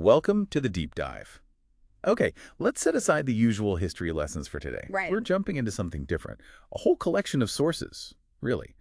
welcome to the deep dive. Okay, let's set aside the usual history lessons for today. Right. We're jumping into something different. A whole collection of sources, really.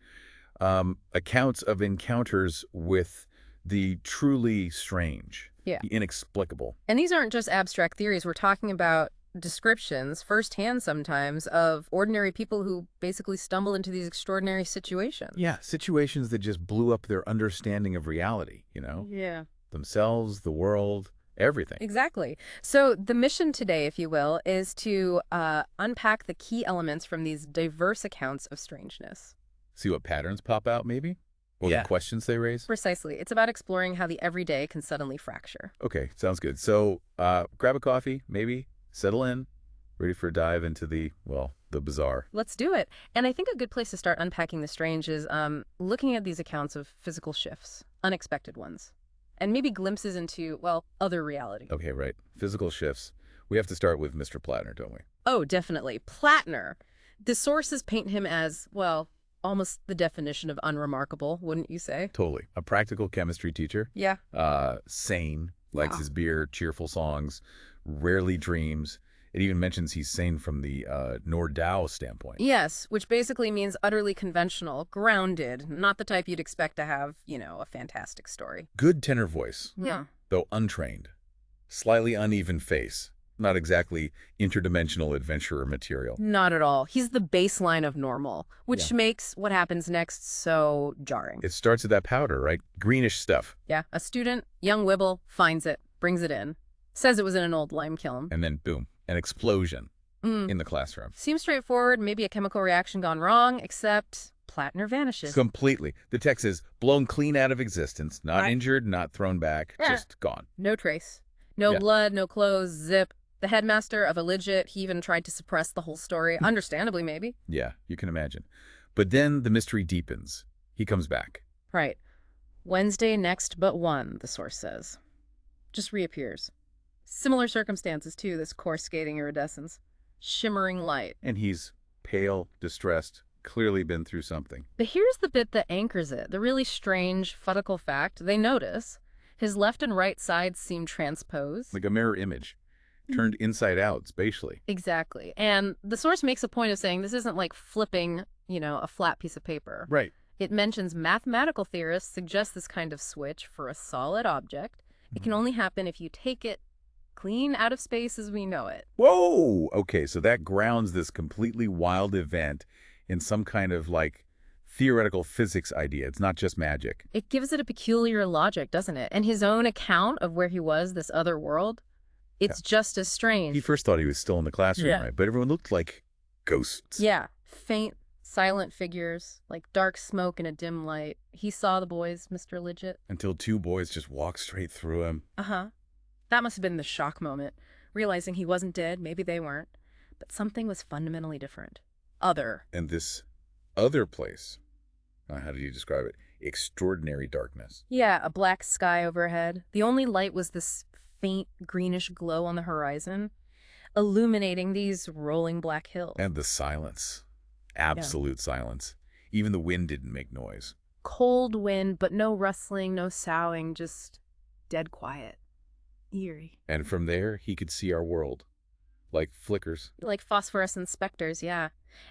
Accounts of encounters with the truly strange, Yeah. the inexplicable. And these aren't just abstract theories. We're talking about descriptions, firsthand sometimes, of ordinary people who basically stumble into these extraordinary situations. Yeah, situations that just blew up their understanding of reality, Yeah. themselves, the world, everything. Exactly. So the mission today, if you will, is to unpack the key elements from these diverse accounts of strangeness. See what patterns pop out, maybe? Or Yeah. the questions they raise? Precisely. It's about exploring how the everyday can suddenly fracture. Okay, sounds good. So grab a coffee, maybe, settle in, ready for a dive into the bizarre. Let's do it. And I think a good place to start unpacking the strange is looking at these accounts of physical shifts, unexpected ones, and maybe glimpses into, well, other reality. Okay, right. Physical shifts. We have to start with Mr. Plattner, don't we? Oh, definitely. Plattner. The sources paint him as, well, almost the definition of unremarkable, wouldn't you say? Totally. A practical chemistry teacher. Yeah. Sane, likes Wow. his beer, cheerful songs, rarely dreams. It even mentions he's sane from the Nordau standpoint. Yes, which basically means utterly conventional, grounded, not the type you'd expect to have, a fantastic story. Good tenor voice, Yeah. though untrained. Slightly uneven face. Not exactly interdimensional adventurer material. Not at all. He's the baseline of normal, which makes what happens next so jarring. It starts with that powder, right? Greenish stuff. Yeah, a student, young Wibble, finds it, brings it in, says it was in an old lime kiln. And then, boom, an explosion in the classroom. Seems straightforward, maybe a chemical reaction gone wrong, except Plattner vanishes. Completely. The text is blown clean out of existence, not Right. injured, not thrown back, just gone. No trace. No Yeah. blood, no clothes, zip. The headmaster of a legit, he even tried to suppress the whole story, understandably maybe. Yeah, you can imagine. But then the mystery deepens. He comes back. Right. Wednesday next but one, the source says. Just reappears. Similar circumstances, too, this coarse skating iridescence. Shimmering light. And he's pale, distressed, clearly been through something. But here's the bit that anchors it, the really strange, fudical fact. They notice his left and right sides seem transposed. Like a mirror image, turned inside out spatially. Exactly. And the source makes a point of saying this isn't like flipping, a flat piece of paper. Right. It mentions mathematical theorists suggest this kind of switch for a solid object. It can only happen if you take it clean out of space as we know it. Whoa! Okay, so that grounds this completely wild event in some kind of, theoretical physics idea. It's not just magic. It gives it a peculiar logic, doesn't it? And his own account of where he was, this other world, it's just as strange. He first thought he was still in the classroom, Yeah. right? But everyone looked like ghosts. Yeah, faint, silent figures, like dark smoke in a dim light. He saw the boys, Mr. Legit. Until two boys just walked straight through him. Uh-huh. That must have been the shock moment, realizing he wasn't dead, maybe they weren't. But something was fundamentally different. Other. And this other place, how do you describe it? Extraordinary darkness. Yeah, a black sky overhead. The only light was this faint greenish glow on the horizon, illuminating these rolling black hills. And the silence. Absolute silence. Even the wind didn't make noise. Cold wind, but no rustling, no soughing, just dead quiet. Eerie. And from there, he could see our world. Like flickers. Like phosphorescent specters, yeah.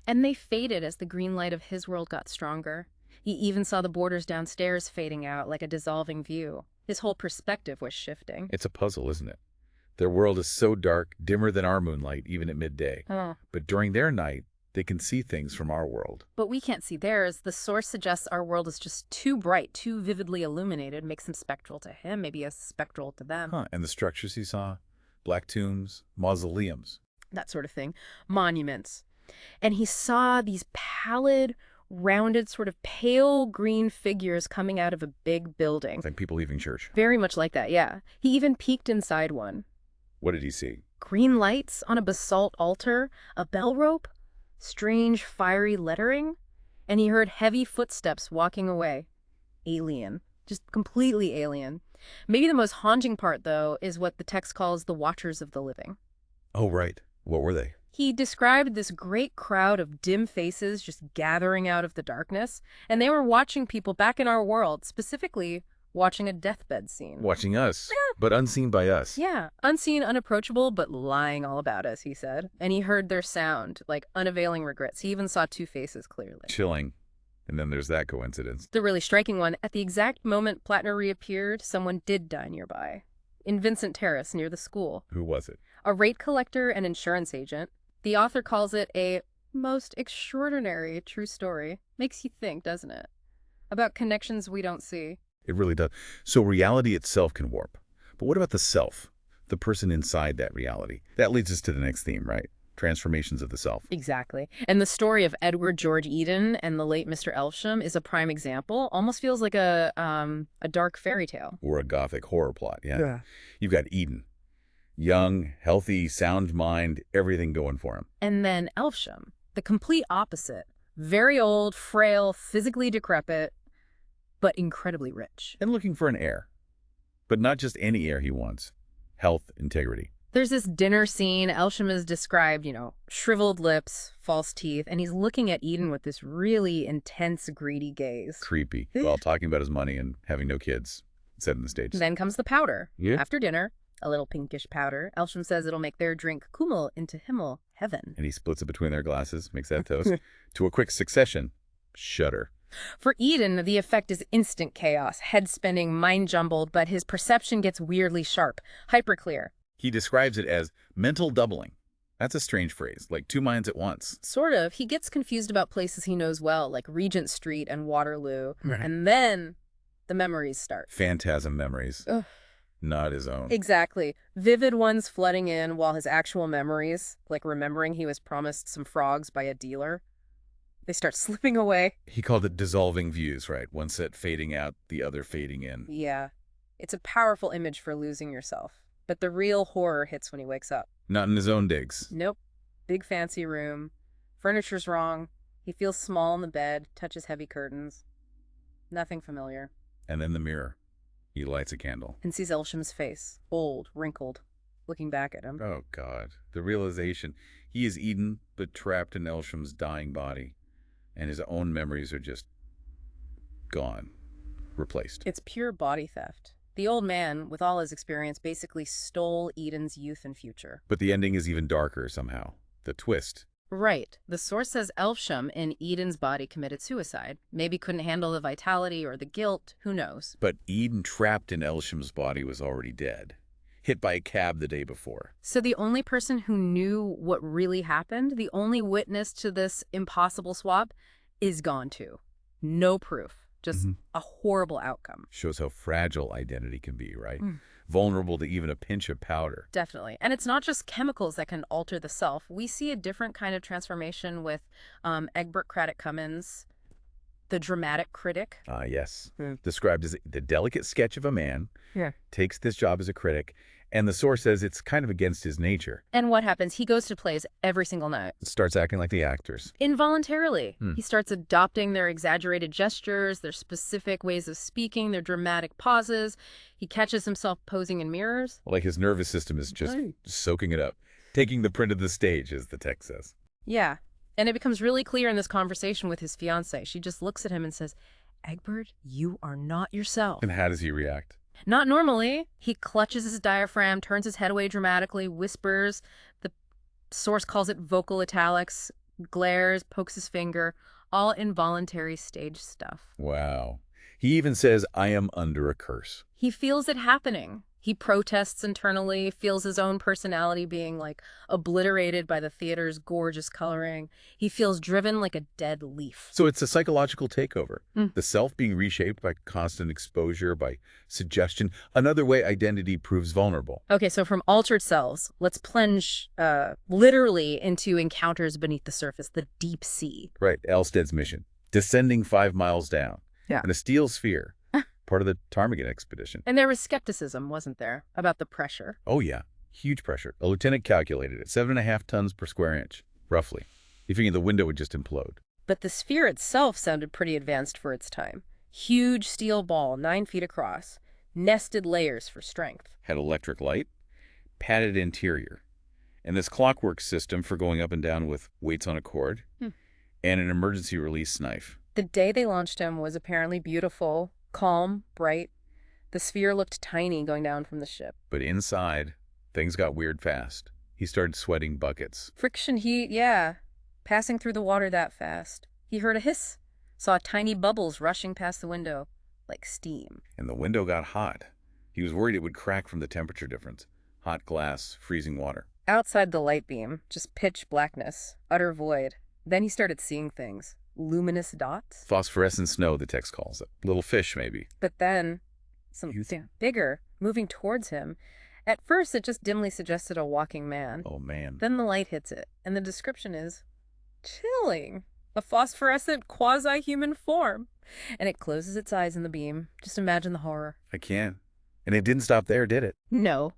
And they faded as the green light of his world got stronger. He even saw the borders downstairs fading out like a dissolving view. His whole perspective was shifting. It's a puzzle, isn't it? Their world is so dark, dimmer than our moonlight, even at midday. Oh. But during their night, they can see things from our world. But we can't see theirs. The source suggests our world is just too bright, too vividly illuminated, makes them spectral to him, maybe as spectral to them. And the structures he saw? Black tombs, mausoleums. That sort of thing. Monuments. And he saw these pallid, rounded, sort of pale green figures coming out of a big building. Like people leaving church. Very much like that, yeah. He even peeked inside one. What did he see? Green lights on a basalt altar, a bell rope, strange fiery lettering, and he heard heavy footsteps walking away. Alien. Just completely alien. Maybe the most haunting part, though, is what the text calls the Watchers of the Living. Oh, right. What were they? He described this great crowd of dim faces just gathering out of the darkness, and they were watching people back in our world, specifically watching a deathbed scene. Watching us, but unseen by us. Yeah, unseen, unapproachable, but lying all about us, he said. And he heard their sound, like unavailing regrets. He even saw two faces clearly. Chilling. And then there's that coincidence. The really striking one, at the exact moment Plattner reappeared, someone did die nearby. In Vincent Terrace, near the school. Who was it? A rate collector and insurance agent. The author calls it a most extraordinary true story. Makes you think, doesn't it? About connections we don't see. It really does. So reality itself can warp. But what about the self? The person inside that reality? That leads us to the next theme, right? Transformations of the self. Exactly. And the story of Edward George Eden and the late Mr. Elsham is a prime example. Almost feels like a dark fairy tale. Or a gothic horror plot, yeah. You've got Eden. Young, healthy, sound mind, everything going for him. And then Elsham, the complete opposite. Very old, frail, physically decrepit, but incredibly rich. And looking for an heir. But not just any heir he wants. Health, integrity. There's this dinner scene. Elsham is described, shriveled lips, false teeth, and he's looking at Eden with this really intense, greedy gaze. Creepy. While talking about his money and having no kids. Setting the stage. Then comes the powder. Yeah. After dinner, a little pinkish powder. Elsham says it'll make their drink Kummel into Himmel, heaven. And he splits it between their glasses, makes that toast. To a quick succession. Shudder. For Eden, the effect is instant chaos, head spinning, mind jumbled, but his perception gets weirdly sharp, hyper clear. He describes it as mental doubling. That's a strange phrase, like two minds at once. Sort of. He gets confused about places he knows well, like Regent Street and Waterloo. Right. And then the memories start. Phantasm memories. Ugh. Not his own. Exactly. Vivid ones flooding in while his actual memories, like remembering he was promised some frogs by a dealer, they start slipping away. He called it dissolving views, right? One set fading out, the other fading in. Yeah. It's a powerful image for losing yourself. But the real horror hits when he wakes up. Not in his own digs. Nope. Big fancy room. Furniture's wrong. He feels small in the bed, touches heavy curtains. Nothing familiar. And then the mirror. He lights a candle. And sees Elsham's face, old, wrinkled, looking back at him. Oh, God. The realization. He is Eden, but trapped in Elsham's dying body. And his own memories are just gone. Replaced. It's pure body theft. The old man, with all his experience, basically stole Eden's youth and future. But the ending is even darker somehow. The twist. Right. The source says Elsham in Eden's body committed suicide. Maybe couldn't handle the vitality or the guilt. Who knows? But Eden trapped in Elsham's body was already dead. Hit by a cab the day before. So the only person who knew what really happened, the only witness to this impossible swap, is gone too. No proof. Just a horrible outcome. Shows how fragile identity can be, right? Vulnerable to even a pinch of powder. Definitely. And it's not just chemicals that can alter the self. We see a different kind of transformation with Egbert Craddock Cummins, the dramatic critic. Yes. Described as the delicate sketch of a man. Yeah. Takes this job as a critic. And the source says it's kind of against his nature. And what happens? He goes to plays every single night. Starts acting like the actors. Involuntarily. He starts adopting their exaggerated gestures, their specific ways of speaking, their dramatic pauses. He catches himself posing in mirrors. Like his nervous system is just soaking it up. Taking the print of the stage, as the text says. Yeah. And it becomes really clear in this conversation with his fiancée. She just looks at him and says, Egbert, you are not yourself. And how does he react? Not normally. He clutches his diaphragm, turns his head away dramatically, whispers. The source calls it vocal italics, glares, pokes his finger, all involuntary stage stuff. Wow. He even says, I am under a curse. He feels it happening. He protests internally, feels his own personality being obliterated by the theater's gorgeous coloring. He feels driven like a dead leaf. So it's a psychological takeover. The self being reshaped by constant exposure, by suggestion. Another way identity proves vulnerable. Okay, so from altered selves, let's plunge literally into encounters beneath the surface, the deep sea. Right, Elsted's mission. Descending 5 miles down. Yeah. In a steel sphere. Part of the Ptarmigan expedition. And there was skepticism, wasn't there, about the pressure? Oh, yeah. Huge pressure. A lieutenant calculated it. 7.5 tons per square inch, roughly. He figured the window would just implode. But the sphere itself sounded pretty advanced for its time. Huge steel ball, 9 feet across. Nested layers for strength. Had electric light. Padded interior. And this clockwork system for going up and down with weights on a cord. And an emergency release knife. The day they launched him was apparently beautiful. Calm, bright. The sphere looked tiny going down from the ship. But inside, things got weird fast. He started sweating buckets. Friction heat, yeah. Passing through the water that fast. He heard a hiss, saw tiny bubbles rushing past the window, like steam. And the window got hot. He was worried it would crack from the temperature difference. Hot glass, freezing water. Outside the light beam, just pitch blackness, utter void. Then he started seeing things. Luminous dots. Phosphorescent snow, the text calls it. Little fish, maybe. But then, something bigger, moving towards him. At first, it just dimly suggested a walking man. Oh, man. Then the light hits it, and the description is chilling. A phosphorescent quasi-human form. And it closes its eyes in the beam. Just imagine the horror. I can't. And it didn't stop there, did it? No.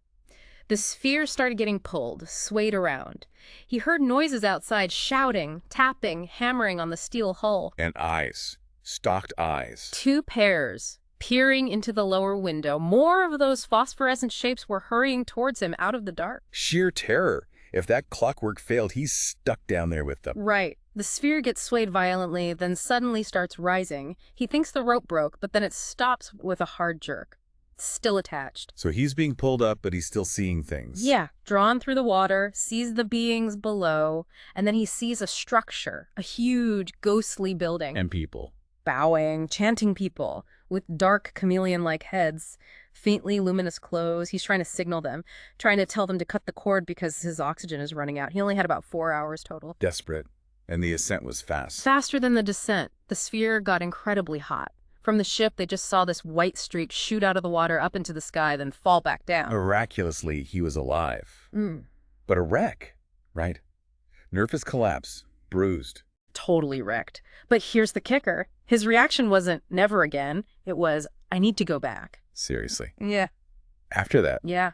The sphere started getting pulled, swayed around. He heard noises outside, shouting, tapping, hammering on the steel hull. And eyes. Stalked eyes. 2 pairs, peering into the lower window. More of those phosphorescent shapes were hurrying towards him out of the dark. Sheer terror. If that clockwork failed, he's stuck down there with them. Right. The sphere gets swayed violently, then suddenly starts rising. He thinks the rope broke, but then it stops with a hard jerk. Still attached. So he's being pulled up, but he's still seeing things. Yeah, drawn through the water, sees the beings below, and then he sees a structure, a huge, ghostly building. And people. Bowing, chanting people, with dark chameleon-like heads, faintly luminous clothes. He's trying to signal them, trying to tell them to cut the cord because his oxygen is running out. He only had about 4 hours total. Desperate. And the ascent was fast. Faster than the descent, the sphere got incredibly hot. From the ship, they just saw this white streak shoot out of the water up into the sky, then fall back down. Miraculously, he was alive. Mm. But a wreck, right? Nervous collapse, bruised. Totally wrecked. But here's the kicker. His reaction wasn't never again. It was, I need to go back. Seriously. Yeah. After that. Yeah.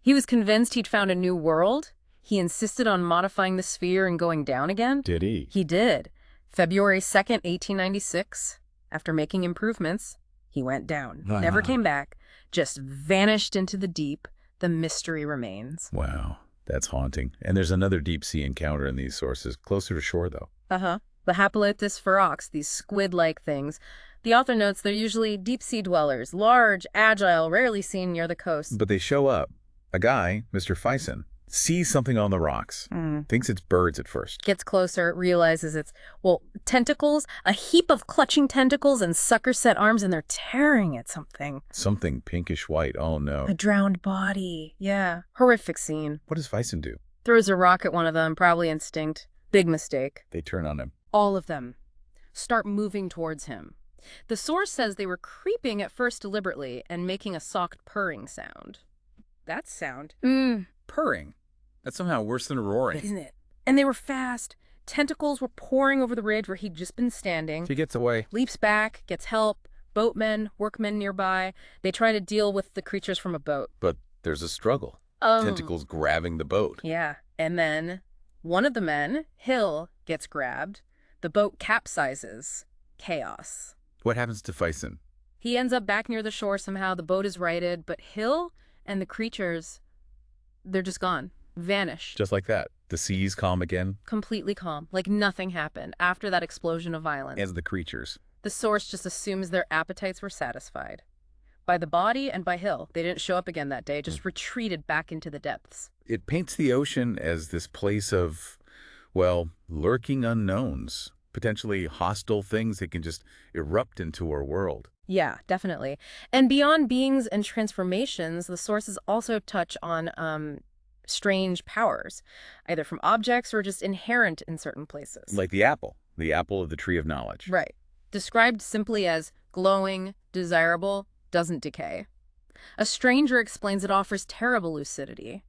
He was convinced he'd found a new world. He insisted on modifying the sphere and going down again. Did he? He did. February 2nd, 1896. After making improvements, he went down. Never came back. Just vanished into the deep. The mystery remains. Wow. That's haunting. And there's another deep-sea encounter in these sources, closer to shore, though. Uh-huh. The Haplotis ferox, these squid-like things. The author notes they're usually deep-sea dwellers, large, agile, rarely seen near the coast. But they show up. A guy, Mr. Fison, sees something on the rocks. Thinks it's birds at first. Gets closer, realizes it's, well, tentacles, a heap of clutching tentacles and sucker-set arms, and they're tearing at something. Something pinkish-white. Oh, no. A drowned body. Yeah. Horrific scene. What does Fison do? Throws a rock at one of them, probably instinct. Big mistake. They turn on him. All of them start moving towards him. The source says they were creeping at first deliberately and making a soft purring sound. That sound. Purring? That's somehow worse than roaring. Isn't it? And they were fast. Tentacles were pouring over the ridge where he'd just been standing. He gets away. Leaps back, gets help. Boatmen, workmen nearby. They try to deal with the creatures from a boat. But there's a struggle. Tentacles grabbing the boat. Yeah. And then one of the men, Hill, gets grabbed. The boat capsizes. Chaos. What happens to Fison? He ends up back near the shore somehow. The boat is righted, but Hill and the creatures, they're just gone. Vanished. Just like that. The seas calm again. Completely calm. Like nothing happened after that explosion of violence. As the creatures. The source just assumes their appetites were satisfied. By the body and by Hill. They didn't show up again that day, just retreated back into the depths. It paints the ocean as this place of, well, lurking unknowns. Potentially hostile things that can just erupt into our world. Yeah, definitely. And beyond beings and transformations, the sources also touch on strange powers, either from objects or just inherent in certain places. Like the apple of the tree of knowledge. Right. Described simply as glowing, desirable, doesn't decay. A stranger explains it offers terrible lucidity,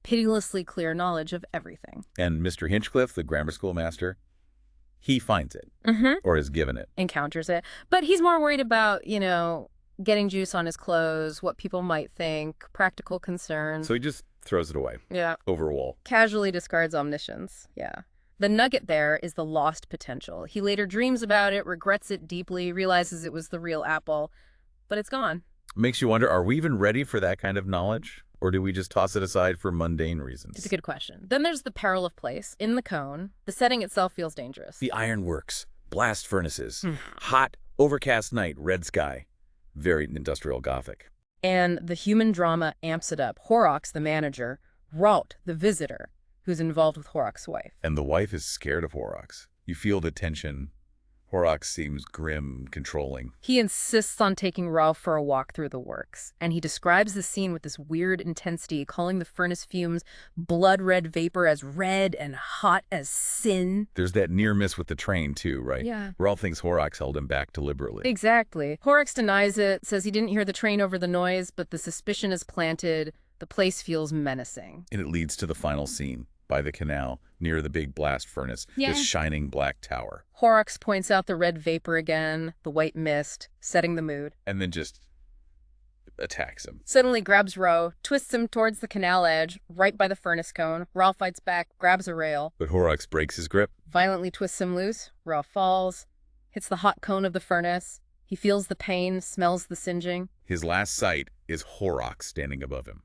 pitilessly clear knowledge of everything. And Mr. Hinchcliffe, the grammar school master, he finds it or is given it. Encounters it. But he's more worried about, getting juice on his clothes, what people might think, practical concerns. So he just throws it away. Yeah. Over a wall. Casually discards omniscience. Yeah. The nugget there is the lost potential. He later dreams about it, regrets it deeply, realizes it was the real apple, but it's gone. Makes you wonder, are we even ready for that kind of knowledge? Or do we just toss it aside for mundane reasons? It's a good question. Then there's the peril of place. In the cone, the setting itself feels dangerous. The ironworks, blast furnaces, hot, overcast night, red sky. Very industrial Gothic. And the human drama amps it up. Horrocks, the manager, Rout, the visitor, who's involved with Horrocks' wife. And the wife is scared of Horrocks. You feel the tension. Horrocks seems grim, controlling. He insists on taking Ralph for a walk through the works, and he describes the scene with this weird intensity, calling the furnace fumes blood-red vapor as red and hot as sin. There's that near miss with the train, too, right? Yeah. Ralph thinks Horrocks held him back deliberately. Exactly. Horrocks denies it, says he didn't hear the train over the noise, but the suspicion is planted. The place feels menacing. And it leads to the final scene, by the canal, near the big blast furnace, Yeah. this shining black tower. Horrocks points out the red vapor again, the white mist, setting the mood. And then just attacks him. Suddenly grabs Roe, twists him towards the canal edge, right by the furnace cone. Ralph fights back, grabs a rail, But Horrocks breaks his grip. violently twists him loose. Ralph falls, hits the hot cone of the furnace. He feels the pain, smells the singeing. His last sight is Horrocks standing above him.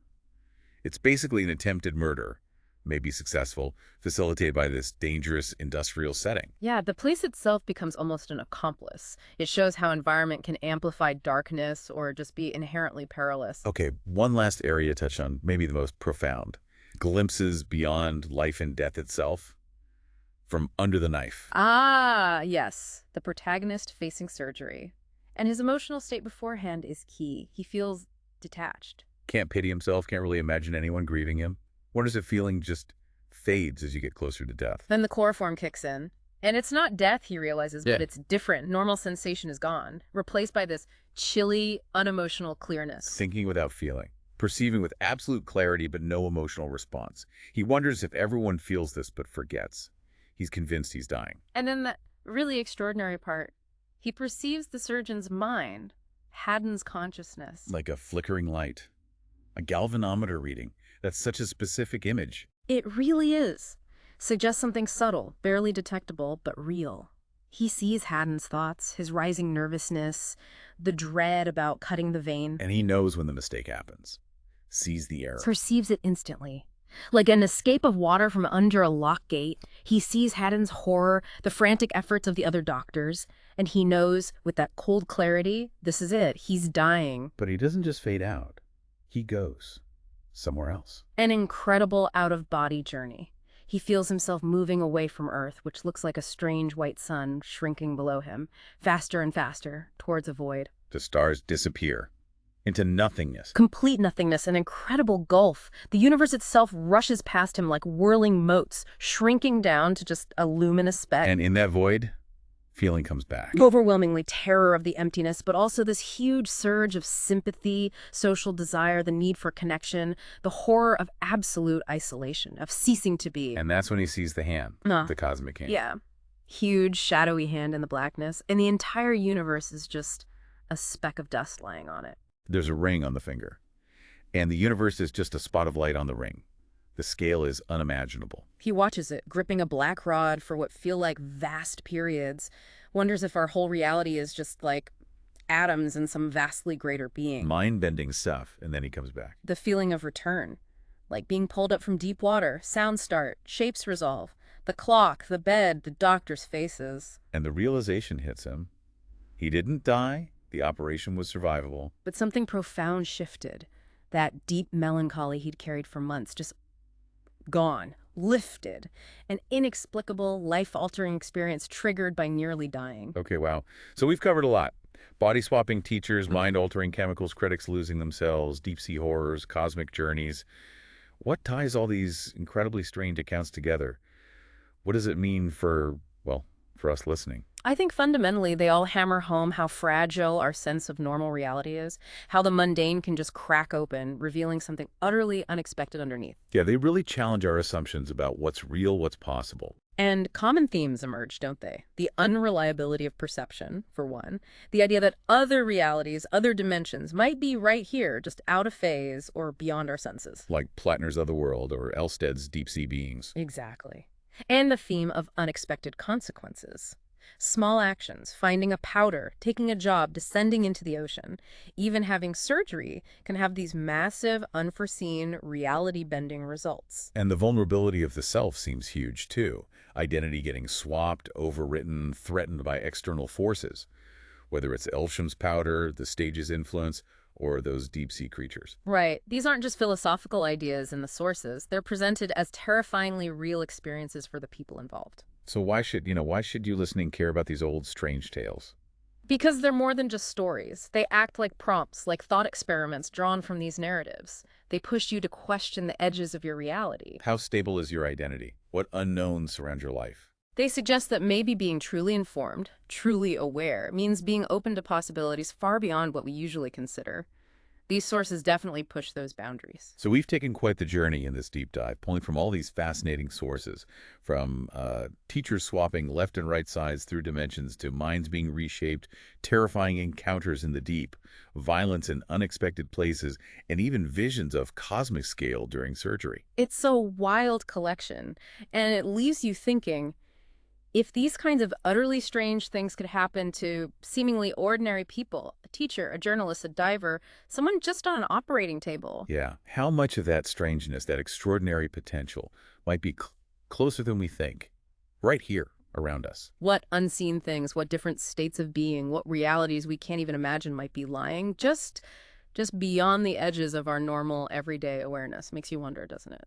It's basically an attempted murder, maybe successful, facilitated by this dangerous industrial setting. Yeah, the place itself becomes almost an accomplice. It shows how environment can amplify darkness or just be inherently perilous. Okay, one last area to touch on, maybe the most profound. Glimpses beyond life and death itself. From under the knife. Ah, yes. The protagonist facing surgery. And his emotional state beforehand is key. He feels detached. Can't pity himself, can't really imagine anyone grieving him. Wonders if feeling just fades as you get closer to death. Then the chloroform kicks in. And it's not death, he realizes, Yeah. but it's different. Normal sensation is gone, replaced by this chilly, unemotional clearness. Thinking without feeling. Perceiving with absolute clarity but no emotional response. He wonders if everyone feels this but forgets. He's convinced he's dying. And then the really extraordinary part, he perceives the surgeon's mind, Haddon's consciousness. Like a flickering light. A galvanometer reading. That's such a specific image. It really is. Suggests something subtle, barely detectable, but real. He sees Haddon's thoughts, his rising nervousness, the dread about cutting the vein. And he knows when the mistake happens. Sees the error. Perceives it instantly. Like an escape of water from under a locked gate, he sees Haddon's horror, the frantic efforts of the other doctors, and he knows, with that cold clarity, this is it. He's dying. But he doesn't just fade out. He goes somewhere else. An incredible out-of-body journey. He feels himself moving away from Earth, which looks like a strange white sun shrinking below him, faster and faster, towards a void. The stars disappear into nothingness. Complete nothingness, an incredible gulf. The universe itself rushes past him like whirling motes, shrinking down to just a luminous speck. And in that void, feeling comes back. Overwhelmingly terror of the emptiness, but also this huge surge of sympathy, social desire, the need for connection, the horror of absolute isolation, of ceasing to be. And that's when he sees the hand, the cosmic hand. Yeah. Huge, shadowy hand in the blackness, and the entire universe is just a speck of dust lying on it. There's a ring on the finger, and the universe is just a spot of light on the ring. The scale is unimaginable. He watches it, gripping a black rod for what feel like vast periods, wonders if our whole reality is just like atoms in some vastly greater being. Mind-bending stuff, and then he comes back. The feeling of return, like being pulled up from deep water, sounds start, shapes resolve, the clock, the bed, the doctor's faces. And the realization hits him. He didn't die. The operation was survivable. But something profound shifted. That deep melancholy he'd carried for months, just gone, lifted. An inexplicable, life-altering experience triggered by nearly dying. Okay, wow. So we've covered a lot. Body-swapping teachers, mind-altering chemicals, critics losing themselves, deep-sea horrors, cosmic journeys. What ties all these incredibly strange accounts together? What does it mean for, well, for us listening? I think fundamentally they all hammer home how fragile our sense of normal reality is, how the mundane can just crack open, revealing something utterly unexpected underneath. Yeah, they really challenge our assumptions about what's real, what's possible. And common themes emerge, don't they? The unreliability of perception, for one. The idea that other realities, other dimensions might be right here, just out of phase or beyond our senses. Like Plattner's Otherworld or Elsted's deep-sea beings. Exactly. And the theme of unexpected consequences. Small actions, finding a powder, taking a job, descending into the ocean, even having surgery can have these massive, unforeseen, reality-bending results. And the vulnerability of the self seems huge, too. Identity getting swapped, overwritten, threatened by external forces. Whether it's Elvesham's powder, the stage's influence, or those deep-sea creatures. Right. These aren't just philosophical ideas in the sources. They're presented as terrifyingly real experiences for the people involved. So why should you listening care about these old strange tales? Because they're more than just stories. They act like prompts, like thought experiments drawn from these narratives. They push you to question the edges of your reality. How stable is your identity? What unknowns surround your life? They suggest that maybe being truly informed, truly aware, means being open to possibilities far beyond what we usually consider. These sources definitely push those boundaries. So we've taken quite the journey in this deep dive, pulling from all these fascinating sources, from teachers swapping left and right sides through dimensions to minds being reshaped, terrifying encounters in the deep, violence in unexpected places, and even visions of cosmic scale during surgery. It's a wild collection, and it leaves you thinking, if these kinds of utterly strange things could happen to seemingly ordinary people, a teacher, a journalist, a diver, someone just on an operating table. Yeah, how much of that strangeness, that extraordinary potential, might be closer than we think, right here around us? What unseen things, what different states of being, what realities we can't even imagine might be lying just beyond the edges of our normal everyday awareness. Makes you wonder, doesn't it?